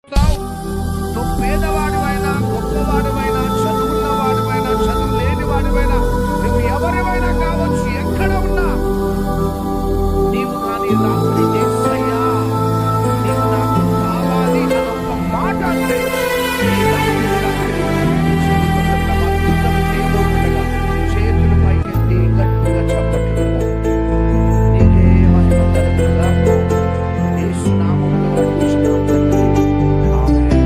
నువ్వు పేదవాడివైనా, గొప్పవాడివైనా, చదువున్న వాడివైనా, చదువు లేని వాడివైనా, నువ్వు ఎవరివైనా కావచ్చు, ఎక్కడ ఉన్నా నీవు కానీ రాత్రి యేసయ్యా నీవు నాకు కావాలి అని ఒక్క మాట అంటే చేతులు పైకెత్తి గట్టిగా చప్పట్లు నీకే ఆత్మకలుగుగా యేసు నామములో అడుగుచున్నాం తండ్రి. ఆమేన్.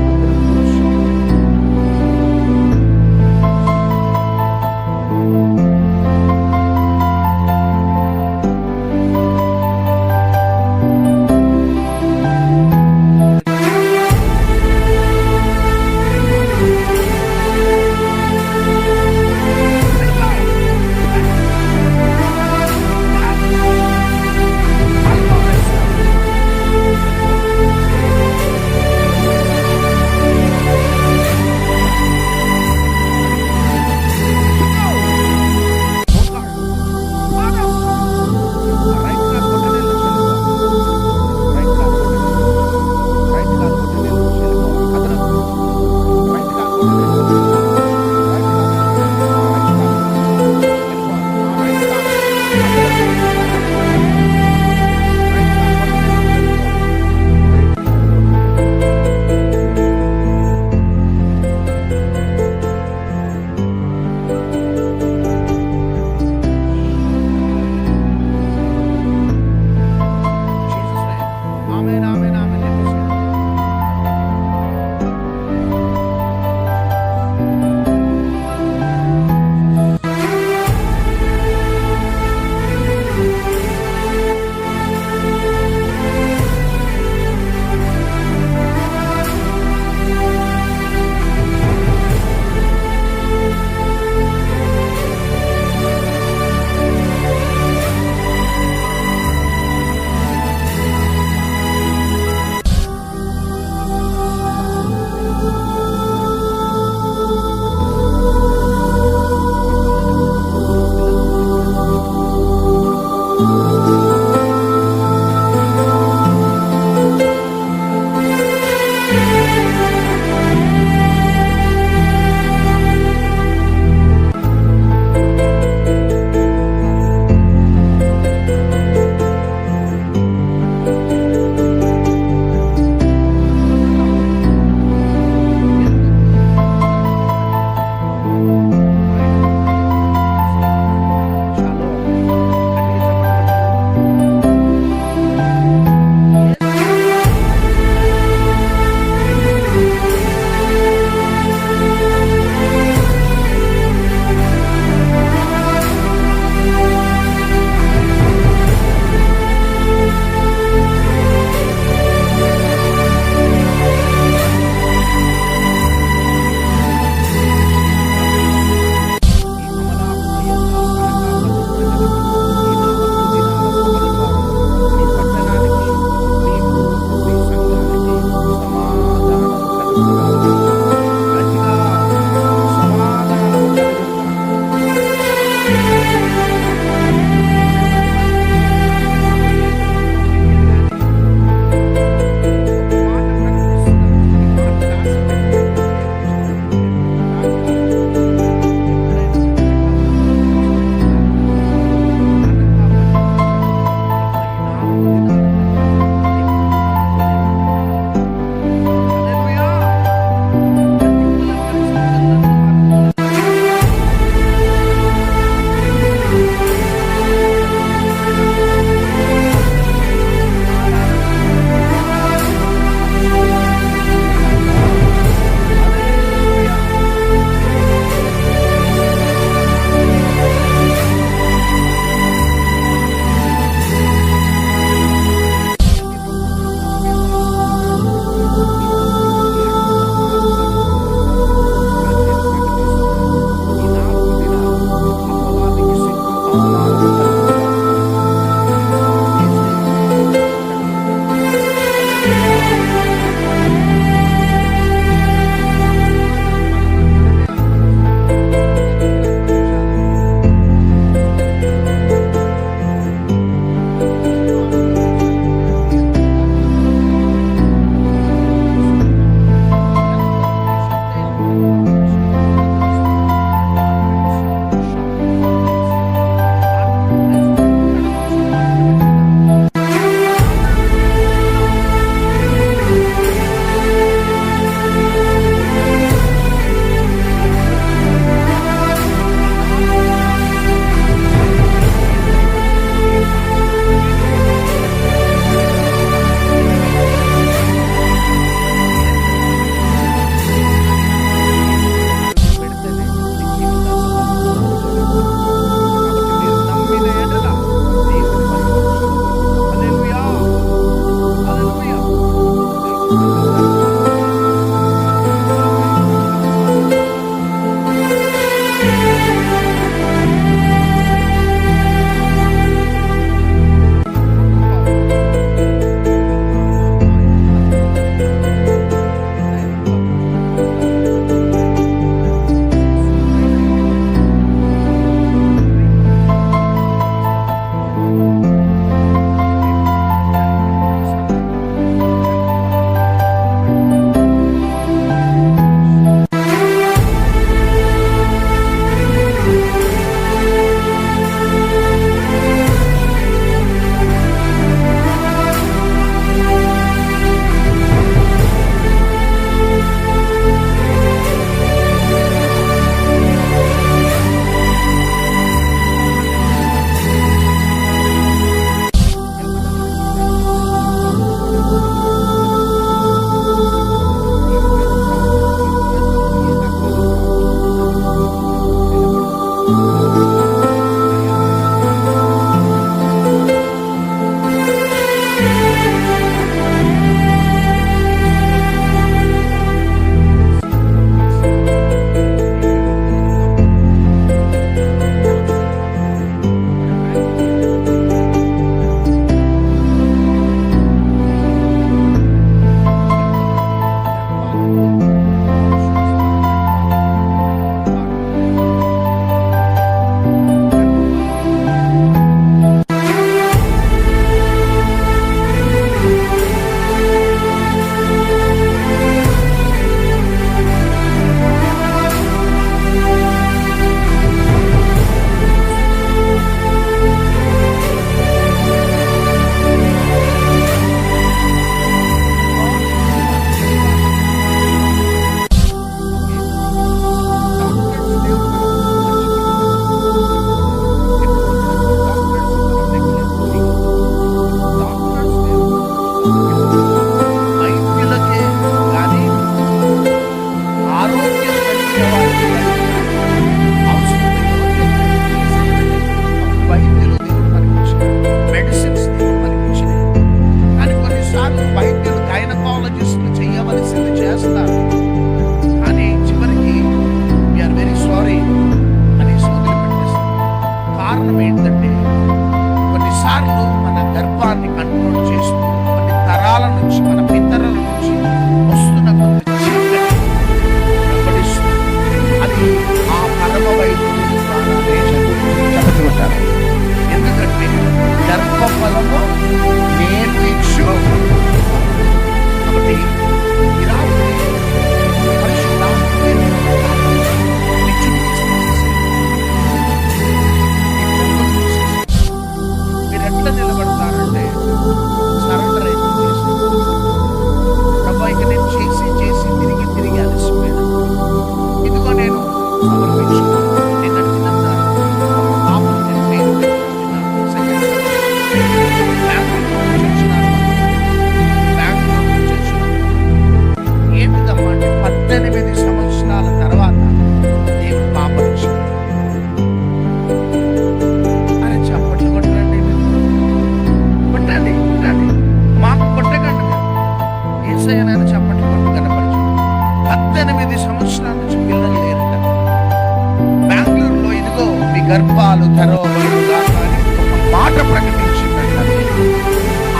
గర్భాలు తెరవబడుగా కానీ ఒక మాట ప్రకటించిందంటే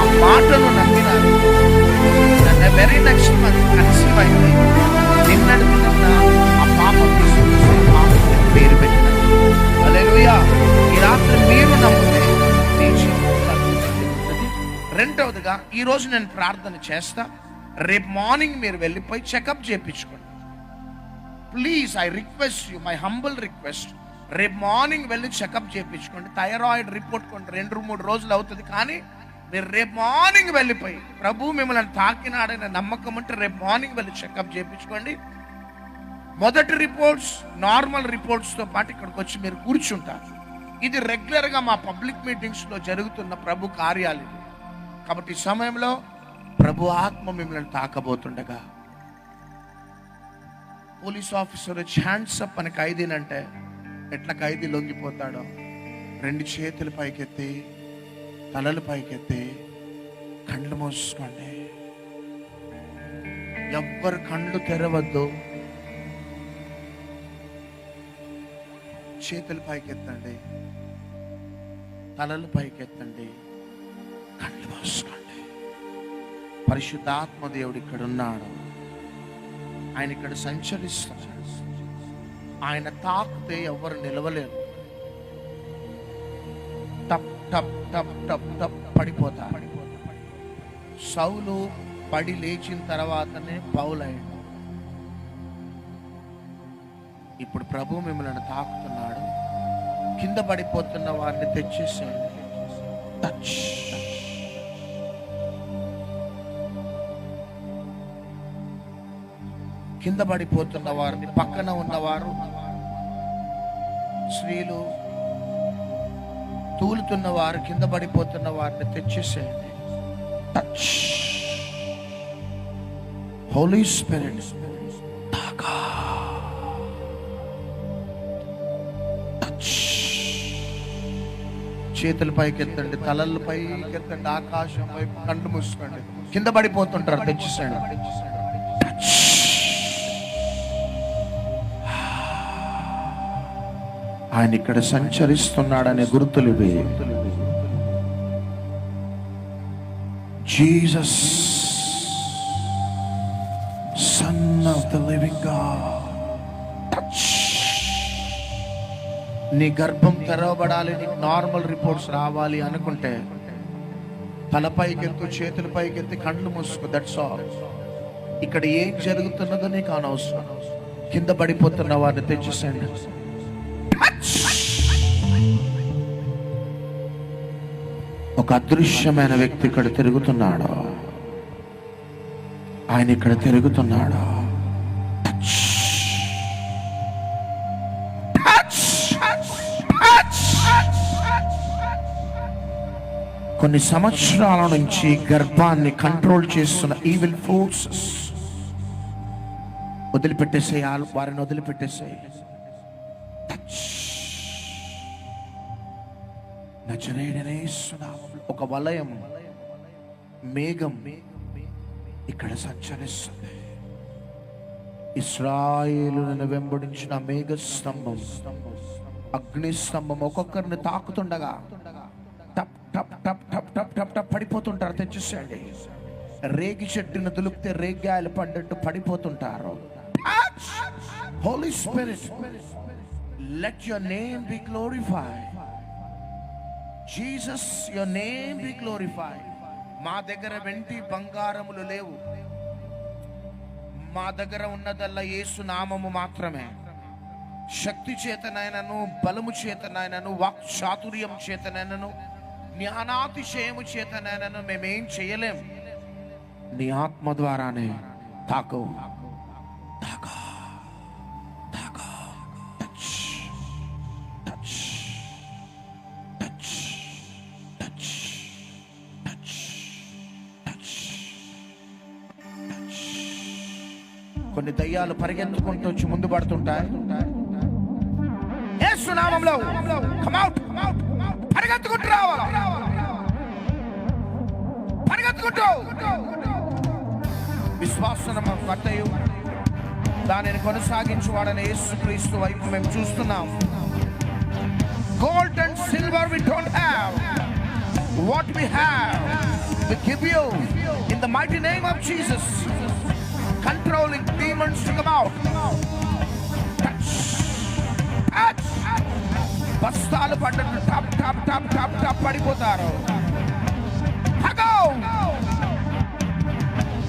ఆ మాటను నమ్మినారు. వెరీ నెక్స్ట్ మంత్ కన్సీవ్ అయింది. నిన్నటికి నిన్న ఆ పాపం తీసుకుని పేరు పెట్టినారు. హల్లెలూయా. ఈ రాత్రి మీరు నమ్మితే మీ జీవితంలో జరుగుతుంది. రెండవదిగా ఈ రోజు నేను ప్రార్థన చేస్తా. రేపు మార్నింగ్ మీరు వెళ్ళిపోయి చెకప్ చేయించుకోండి. Please, I request you, my humble request. రేపు మార్నింగ్ వెళ్ళి చెకప్ చేయించుకోండి. థైరాయిడ్ రిపోర్ట్ కొంటే 2-3 రోజులు అవుతుంది. కానీ మీరు రేపు మార్నింగ్ వెళ్ళిపోయి ప్రభు మిమ్మల్ని తాకినాడనే నమ్మకం ఉంటే రేపు మార్నింగ్ వెళ్ళి చెకప్ చేయించుకోండి. మొదటి రిపోర్ట్స్ నార్మల్ రిపోర్ట్స్తో పాటు ఇక్కడికి వచ్చి మీరు కూర్చుంటారు. ఇది రెగ్యులర్గా మా పబ్లిక్ మీటింగ్స్లో జరుగుతున్న ప్రభు కార్యాలు. కాబట్టి ఈ సమయంలో ప్రభు ఆత్మ మిమ్మల్ని తాకబోతుండగా పోలీస్ ఆఫీసర్ హ్యాండ్స్ అప్ అని ఖైదీనంటే ఎట్లా ఖైదీ లొంగిపోతాడో 2 చేతులు పైకెత్తి తలలు పైకెత్తి కళ్ళు మూసుకోండి. ఎవ్వరు కళ్ళు తెరవద్దు. చేతులు పైకెత్తండి, తలలు పైకెత్తండి, కళ్ళు మూసుకోండి. పరిశుద్ధాత్మ దేవుడు ఇక్కడ ఉన్నాడు. ఆయన ఇక్కడ సంచరిస్తాడు. ఆయన తాకితే ఎవరు నిలవలేరు. టప్ టప్ టప్ టప్ టప్ పడిపోతారు. సౌలు పడి లేచిన తర్వాతనే పౌలయ్యాడు. ఇప్పుడు ప్రభు మిమ్మల్ని తాకుతున్నాడు. కింద పడిపోతున్న వారిని తెచ్చేసేయండి. టచ్. కింద పడిపోతున్న వారిని, పక్కన ఉన్నవారు, స్త్రీలు, తూలుతున్న వారు, కింద పడిపోతున్న వారిని తెచ్చేసేయండి. టచ్. హోలీ స్పిరిట్ తాకా. టచ్. చేతుల పైకి ఎత్తండి, తలల పైకి ఎత్తండి, ఆకాశం వైపు కళ్ళు మూసుకోండి. కింద పడిపోతుంటారు, తెచ్చేసేయండి. ఆయన ఇక్కడ సంచరిస్తున్నాడనే గుర్తులు ఇవి. Jesus, son of the living God. Touch. నీ గర్భం తెరవబడాలి, నీకు నార్మల్ రిపోర్ట్స్ రావాలి అనుకుంటే తలపైకెత్తు, చేతుల పైకెత్తి, కళ్ళు మూసుకో. That's all. ఇక్కడ ఏం జరుగుతున్నదో నీకు అనవసరం. కింద పడిపోతున్న వారిని తెచ్చేసేయండి. ఒక అదృశ్యమైన వ్యక్తి ఇక్కడ తిరుగుతున్నాడు. ఆయన ఇక్కడ తిరుగుతున్నాడు. కొన్ని సంవత్సరాల నుంచి గర్భాన్ని కంట్రోల్ చేస్తున్న ఈవిల్ ఫోర్సెస్ వదిలిపెట్టేసే, వారిని వదిలిపెట్టేసే. ఒక వలయం, మేఘం ఇక్కడ సంచరిస్తుంది. ఇశ్రాయేలును వెంబడించిన మేఘ స్తంభం, అగ్ని స్తంభం ఒక్కొక్కరిని తాకుతుండగా టప్ టప్ టప్ టప్ టప్ టప్ టప్ పడిపోతుంటారు. తెచ్చేసేయండి. రేగి చెట్టును దులిపితే రేగాయలు పడ్డట్టు పడిపోతుంటారు. Holy spirit, let your name be glorified. Jesus, your name be glorified. మా దగ్గర వెండి బంగారములు లేవు. మా దగ్గర ఉన్నదల్లా యేసు నామము మాత్రమే. శక్తి చేతనైనను, బలము చేతనైనను, వాక్చాతుర్యం చేతనైనను, జ్ఞానాతిశయము చేతనైనను మేమేం చేయలేం. నీ ఆత్మ ద్వారానే తాకు. తాకు. తాకు. Touch. Touch. Touch. Touch. Touch. Touch. Touch. కొన్ని దయ్యాలు పరిగెత్తుకుంటూ వచ్చి ముందు పడుతుంటాయి. యేసు నామములో కమ్ అవుట్. పరిగెత్తుకుంటూ రావాలి. పరిగెత్తుకుంటూ. విశ్వాసము కట్టయు దానిని కొనసాగించువాడని యేసుక్రీస్తు వైపు మేము చూస్తున్నాం. Gold and silver we don't have. What we have, we give you in the mighty name of Jesus. Controlling demons to come out. Touch. Touch. బస్తాలు పడ్డట్టు టాప్ టాప్ టాప్ టాప్ టాప్ పడిపోతారు. హగో!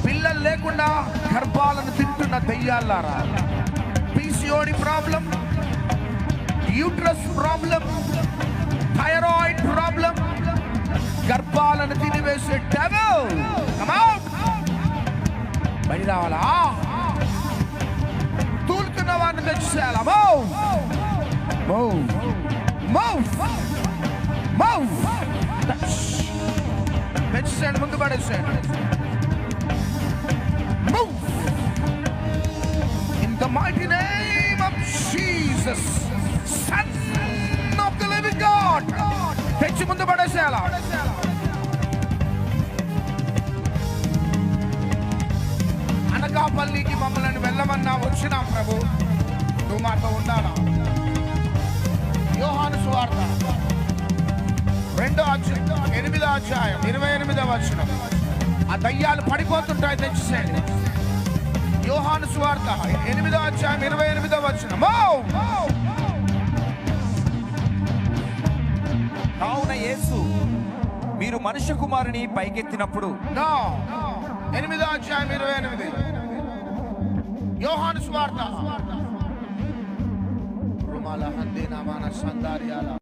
పిల్లలు లేకుండా గర్భాలను తింటున్న దెయ్యాలారా, PCOD problem, uterus problem, thyroid problem, గర్భాలను తినివేసే డెవిల్ కమ్ అవుట్. బయట రావాలా? తూలుతున్న వాడిని తెచ్చేయాలా? తెచ్చేసాడు, ముందు పడేసాడు. In the mighty name of Jesus, Son of the living God. తెచ్చి ముందు పడేసేయాలా? అనకాపల్లికి మమ్మల్ని వెళ్ళమన్నా వచ్చినాం ప్రభు, నువ్వు మాతో ఉండాలా. యోహాను సువార్త 8వ అధ్యాయం 28వ వచనం. ఆ దయ్యాలు పడిపోతుంటాయి, తెచ్చేసేయండి. యోహాను సువార్త 8వ అధ్యాయం 28వ వచనం. కావున యేసు మీరు మనుష్య కుమారుని పైకెత్తినప్పుడు 8వ అధ్యాయం 28 యోహాను సువార్త. రుమాల హందే నామాన సందారియాల